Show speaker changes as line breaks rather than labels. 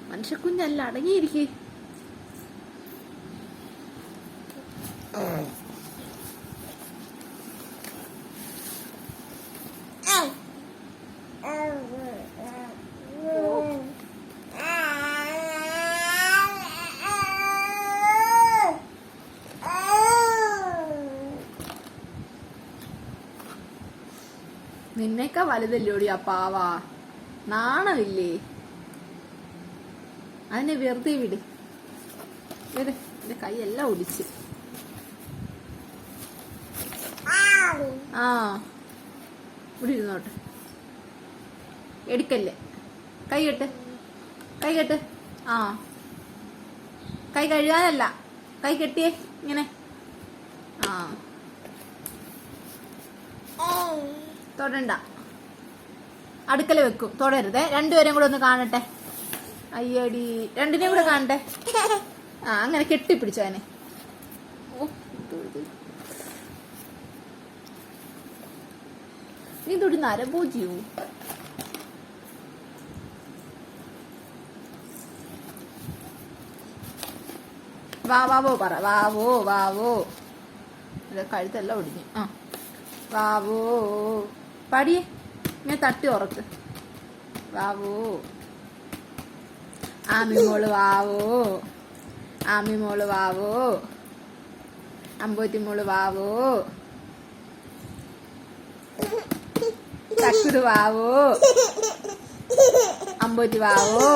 മനുഷ്യക്കുഞ്ഞല്ല, അടങ്ങിയിരിക്കേ. നിന്നേക്കാ വലുതല്ലോടി ആ പാവാ, നാണമില്ലേ? അതിനെ വെറുതെ വിട്. എന്റെ കൈയെല്ലാം ഒടിച്ച്. ആ ഇവിടെ ഇരുന്നോട്ടെ, എടുക്കല്ലേ. കൈ കെട്ട്, കൈ കെട്ട്. ആ കൈ കഴുകാനല്ല, കൈ കെട്ടിയേ ഇങ്ങനെ. ആ തൊടണ്ട, അടുക്കല വെക്കും, തൊടരുതേ. രണ്ടുപേരും കൂടെ ഒന്ന് കാണട്ടെ. അയ്യടി, രണ്ടിനെയും കൂടെ കാണട്ടെ. ആ അങ്ങനെ കെട്ടിപ്പിടിച്ചോ അതിനെ. നീ തൊടി നരഭോജിയോ? വാവോ പറ, വാവോ വാവോ. കഴുത്തെല്ലാം ഒടിഞ്ഞു. ആ വാവോ പാടിയേ, ഇങ്ങനെ തട്ടി ഉറക്ക്. വാവോ ആമി മോള്, വാവോ ആമി മോള്, വാവോ അമ്പോറ്റി മോള്, വാവോ തക്കുരു, വാവോ അമ്പോറ്റി, വാവോ.